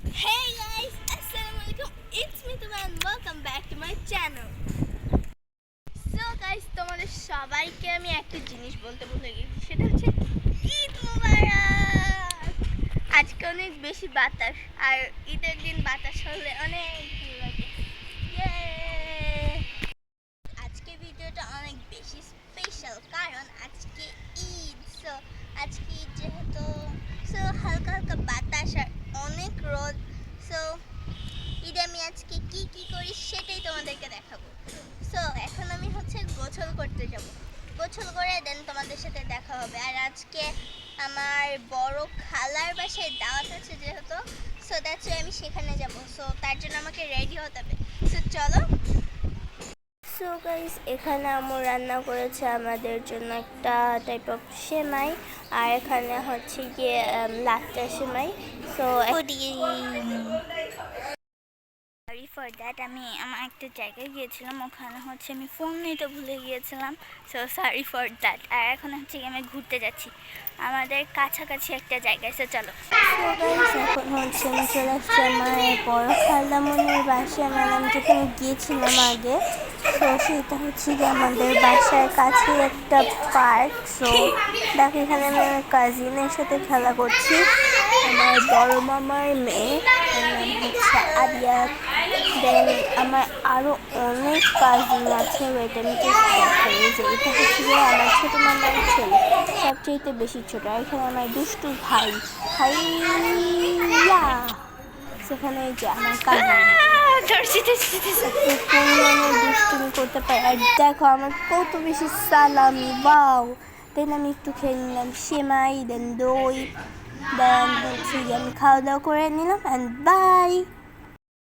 Hey guys, Assalamualaikum. It's me Tuba and welcome back to my channel. So guys, তোমাদের সবাইকে আমি একটা জিনিস বলতে ভুলে গেছি, সেটা হচ্ছে ঈদ মোবারক। আজকে অনেক বেশি বাতাস, আর ঈদের দিন বাতাস হলে অনেক ভালো লাগে। আজকে ভিডিওটা অনেক বেশি স্পেশাল, কারণ আজকে ঈদ। আজকে ঈদ যেহেতু হালকা হালকা বাতাস আর অনেক রোদ। ঈদে আমি আজকে কি কি করি সেটাই তোমাদেরকে দেখাবো। এখন আমি গোসল করতে যাব, গোসল করে দেন তোমাদের সাথে দেখা হবে। আর আজকে আমার বড় খালার বাসায় দাওয়াত আছে যেহেতু, দ্যাটস ওয়াই আমি সেখানে যাব। তার জন্য আমাকে রেডি হতে হবে। চলো। গাইস, এখানে আম্মু রান্না করেছে আমাদের জন্য একটা টাইপ অফ সেমাই, আর এখানে হচ্ছে গিয়ে লাচ্চা সেমাই। সরি ফর দ্যাট, আমি আমার একটা জায়গায় গিয়েছিলাম, ওখানে আমি ফোন নিতে ভুলে গিয়েছিলাম। Sorry for that. আর এখন আমি ঘুরতে যাচ্ছি আমাদের কাছাকাছি একটা জায়গায়। চলো। এখন আমি চলে আসছি আমার বড় খালামনির বাসায়, আমি যেখানে গিয়েছিলাম আগে। সেটা গিয়ে আমাদের বাসার কাছে একটা পার্ক। দেখো, এখানে আমি আমার কাজিনের সাথে খেলা করছি। আমার বড় মামার মেয়ে আরিয়া। দেন আমার আরও অনেক কাজিন আছে। ওইটা আমি দেখাই যে এটা গিয়ে আমার ছোটো মামার ছেলে, সবচেয়ে বেশি ছোটো। আর এখানে আমার দুষ্টু ভাই ভাইয়া। সেখানে যে আমার কাজিন দুষ্টুমি করতে পারে। আর দেখো আমার কত বেশি সালামি, বাও। দেন আমি একটু খেয়ে নিলাম সেমাই, দেন দই, দেন আমি খাওয়া দাওয়া করে নিলাম। And by.